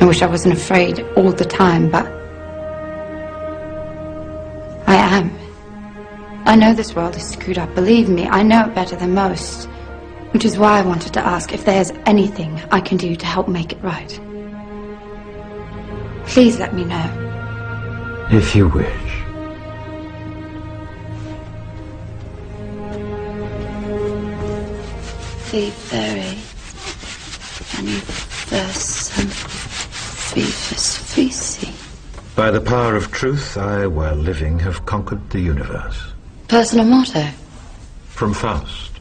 I wish I wasn't afraid all the time, but I am. I know this world is screwed up, believe me, I know it better than most. Which is why I wanted to ask if there's anything I can do to help make it right. Please let me know. If you wish. The very anniversum Fifus Fisi. By the power of truth, I, while living, have conquered the universe. Personal motto? From Faust.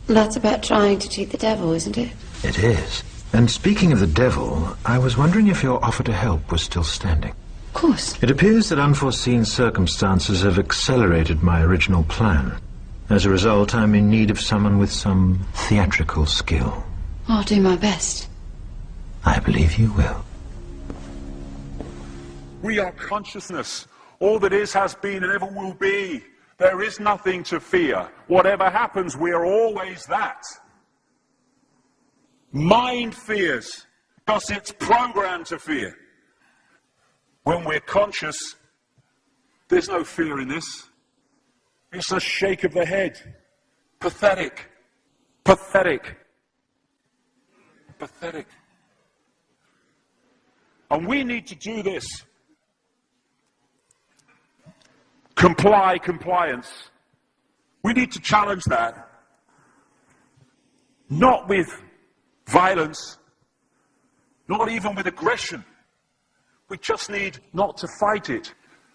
That's about trying to cheat the devil, isn't it? It is. And speaking of the devil, I was wondering if your offer to help was still standing. Of course. It appears that unforeseen circumstances have accelerated my original plan. As a result, I'm in need of someone with some theatrical skill. I'll do my best. I believe you will. We are consciousness. All that is, has been, and ever will be. There is nothing to fear. Whatever happens, we are always that. Mind fears, because it's programmed to fear. When we're conscious, there's no fear in this. It's a shake of the head. Pathetic. Pathetic. Pathetic. And we need to do this. Compliance. We need to challenge that. Not with violence, not even with aggression. We just need not to fight it.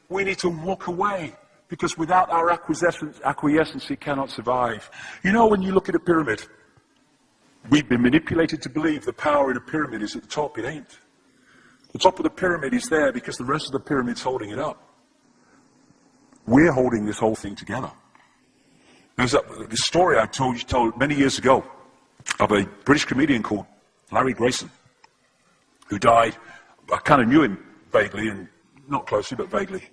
We need to walk away, because without our acquiescence, it cannot survive. You know, when you look at a pyramid, we've been manipulated to believe the power in a pyramid is at the top. It ain't. The top of the pyramid is there because the rest of the pyramid's holding it up. We're holding this whole thing together. There's this story I told many years ago of a British comedian called Larry Grayson, who died. I kind of knew him vaguely, and not closely, but vaguely.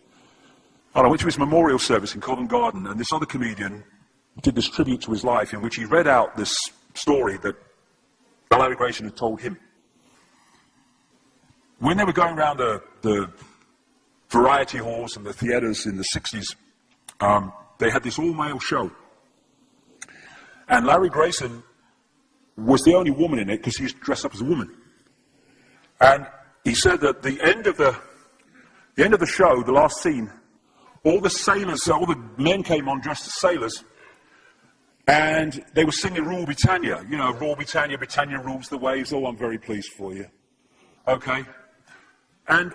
And I went to his memorial service in Covent Garden, and this other comedian did this tribute to his life in which he read out this story that Larry Grayson had told him. When they were going around the variety halls and the theatres in the 60s, they had this all-male show. And Larry Grayson was the only woman in it because he was dressed up as a woman. And he said that the end of the show, the last scene, all the sailors, all the men came on dressed as sailors, and they were singing Rule Britannia. You know, Rule Britannia, Britannia rules the waves. Oh, I'm very pleased for you. Okay? And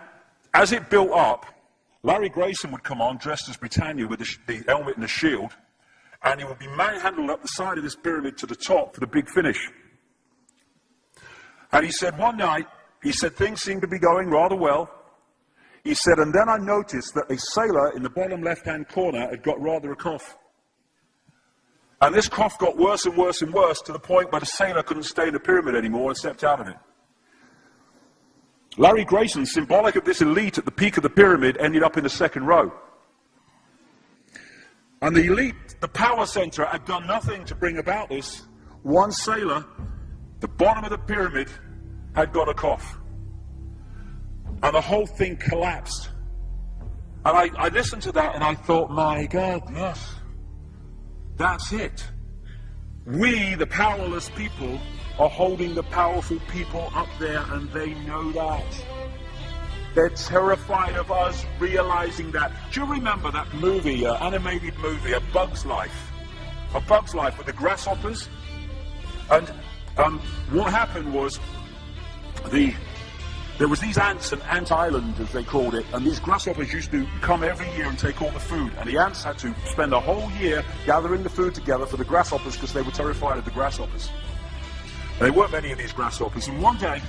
as it built up, Larry Grayson would come on dressed as Britannia with the helmet and the shield, and he would be manhandled up the side of this pyramid to the top for the big finish. And he said one night, he said things seemed to be going rather well. He said, and then I noticed that a sailor in the bottom left-hand corner had got rather a cough. And this cough got worse and worse and worse to the point where the sailor couldn't stay in the pyramid anymore and stepped out of it. Larry Grayson, symbolic of this elite at the peak of the pyramid, ended up in the second row. And the elite, the power center, had done nothing to bring about this. One sailor, the bottom of the pyramid, had got a cough. And the whole thing collapsed. And I listened to that and I thought, my God, yes, that's it. We, the powerless people, are holding the powerful people up there, and they know that. They're terrified of us realizing that. Do you remember that movie, animated movie, A Bug's Life? A Bug's Life with the grasshoppers? And what happened was, there was these ants, an ant island as they called it, and these grasshoppers used to come every year and take all the food, and the ants had to spend a whole year gathering the food together for the grasshoppers because they were terrified of the grasshoppers. There weren't many of these grasshoppers, and one day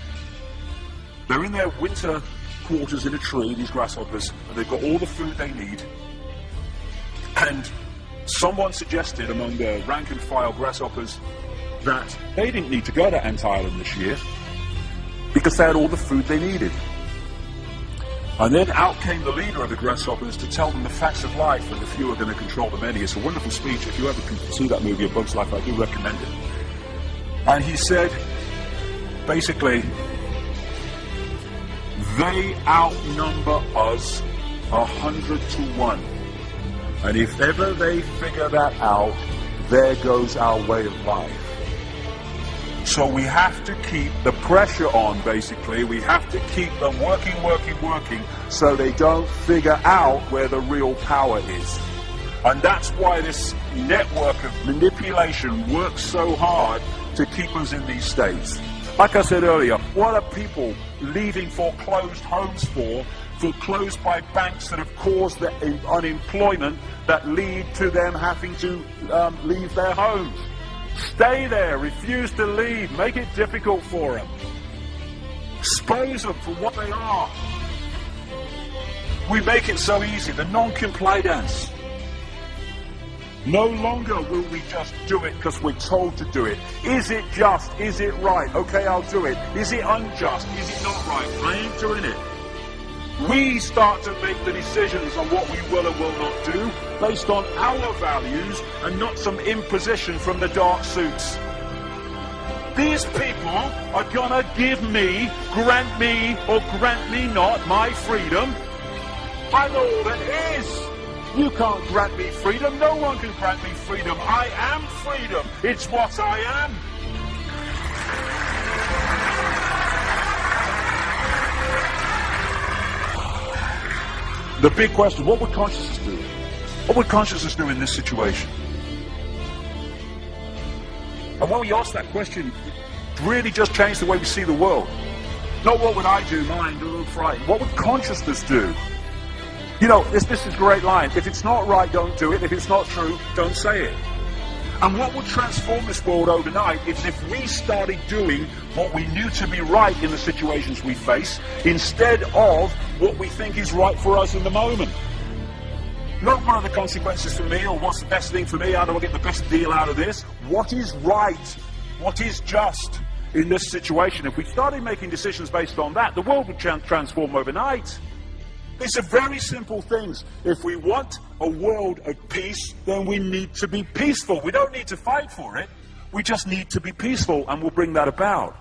they're in their winter quarters in a tree, these grasshoppers, and they've got all the food they need, and someone suggested among the rank and file grasshoppers that they didn't need to go to Ant Island this year because they had all the food they needed. And then out came the leader of the grasshoppers to tell them the facts of life, and the few are going to control the many. It's a wonderful speech. If you ever can see that movie, A Bug's Life, I do recommend it. And he said, basically, They outnumber us 100 to 1. And if ever they figure that out, there goes our way of life. So we have to keep the pressure on, basically. We have to keep them working, so they don't figure out where the real power is. And that's why this network of manipulation works so hard to keep us in these states. Like I said earlier, what are people leaving foreclosed homes for? Foreclosed by banks that have caused the unemployment that lead to them having to leave their homes. Stay there, refuse to leave, make it difficult for them. Expose them for what they are. We make it so easy, the non-compliance. No longer will we just do it because we're told to do it. Is it just? Is it right? Okay, I'll do it. Is it unjust? Is it not right? I ain't doing it. We start to make the decisions on what we will and will not do based on our values and not some imposition from the dark suits. These people are gonna give me, grant me, or grant me not my freedom. I'm all that is. You can't grant me freedom. No one can grant me freedom. I am freedom. It's what I am. The big question, what would consciousness do? What would consciousness do in this situation? And when we ask that question, it really just changed the way we see the world. Not what would I do, mind, a little frightened. What would consciousness do? You know, this is a great line. If it's not right, don't do it. If it's not true, don't say it. And what would transform this world overnight is if we started doing what we knew to be right in the situations we face, instead of what we think is right for us in the moment. Not what are the consequences for me, or what's the best thing for me, how do I get the best deal out of this? What is right? What is just in this situation? If we started making decisions based on that, the world would transform overnight. These are very simple things. If we want a world of peace, then we need to be peaceful. We don't need to fight for it. We just need to be peaceful, and we'll bring that about.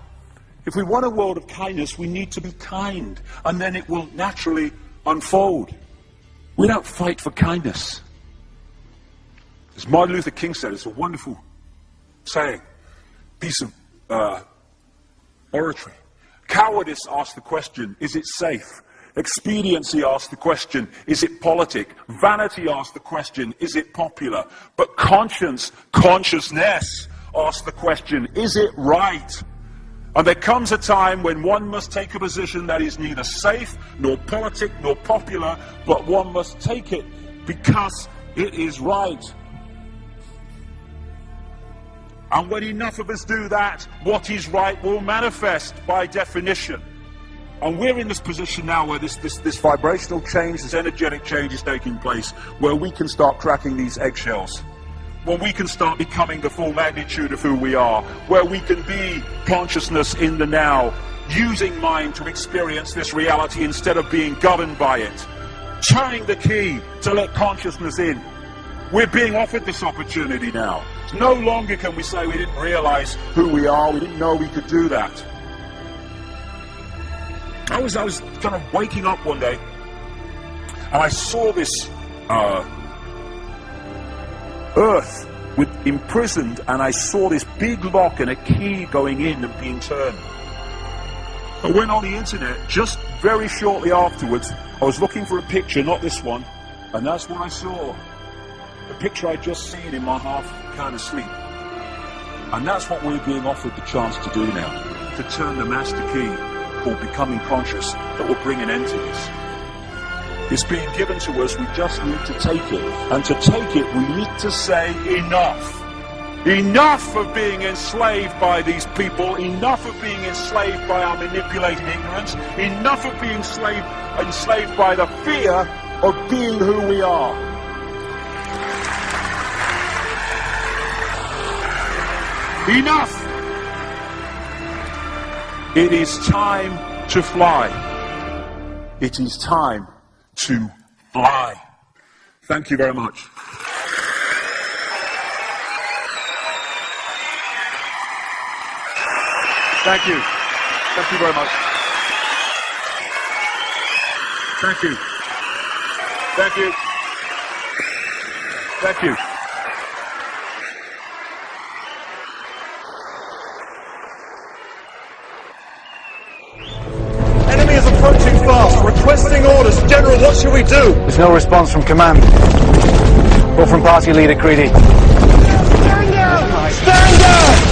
If we want a world of kindness, we need to be kind, and then it will naturally unfold. We don't fight for kindness. As Martin Luther King said, it's a wonderful saying, piece of oratory. Cowardice asks the question, is it safe? Expediency asks the question, is it politic? Vanity asks the question, is it popular? But consciousness asks the question, is it right? And there comes a time when one must take a position that is neither safe, nor politic, nor popular, but one must take it because it is right. And when enough of us do that, what is right will manifest by definition. And we're in this position now where this vibrational change, this energetic change is taking place, where we can start cracking these eggshells, where we can start becoming the full magnitude of who we are, where we can be consciousness in the now, using mind to experience this reality instead of being governed by it, turning the key to let consciousness in. We're being offered this opportunity now. No longer can we say we didn't realize who we are, we didn't know we could do that. I was kind of waking up one day, and I saw this earth imprisoned, and I saw this big lock and a key going in and being turned. I went on the internet just very shortly afterwards. I was looking for a picture, not this one, and that's what I saw. The picture I'd just seen in my half kind of sleep. And that's what we're being offered the chance to do now, to turn the master key called becoming conscious that will bring an end to this. It's being given to us, we just need to take it. And to take it, we need to say enough. Enough of being enslaved by these people, enough of being enslaved by our manipulated ignorance, enough of being enslaved by the fear of being who we are. Enough! It is time to fly. It is time to fly. Thank you very much. Thank you. Thank you very much. Thank you. Thank you. Thank you. Enemy is approaching fast. Requesting orders. General, what should we do? There's no response from command. Or from party leader Creedy. Stand down! Stand down!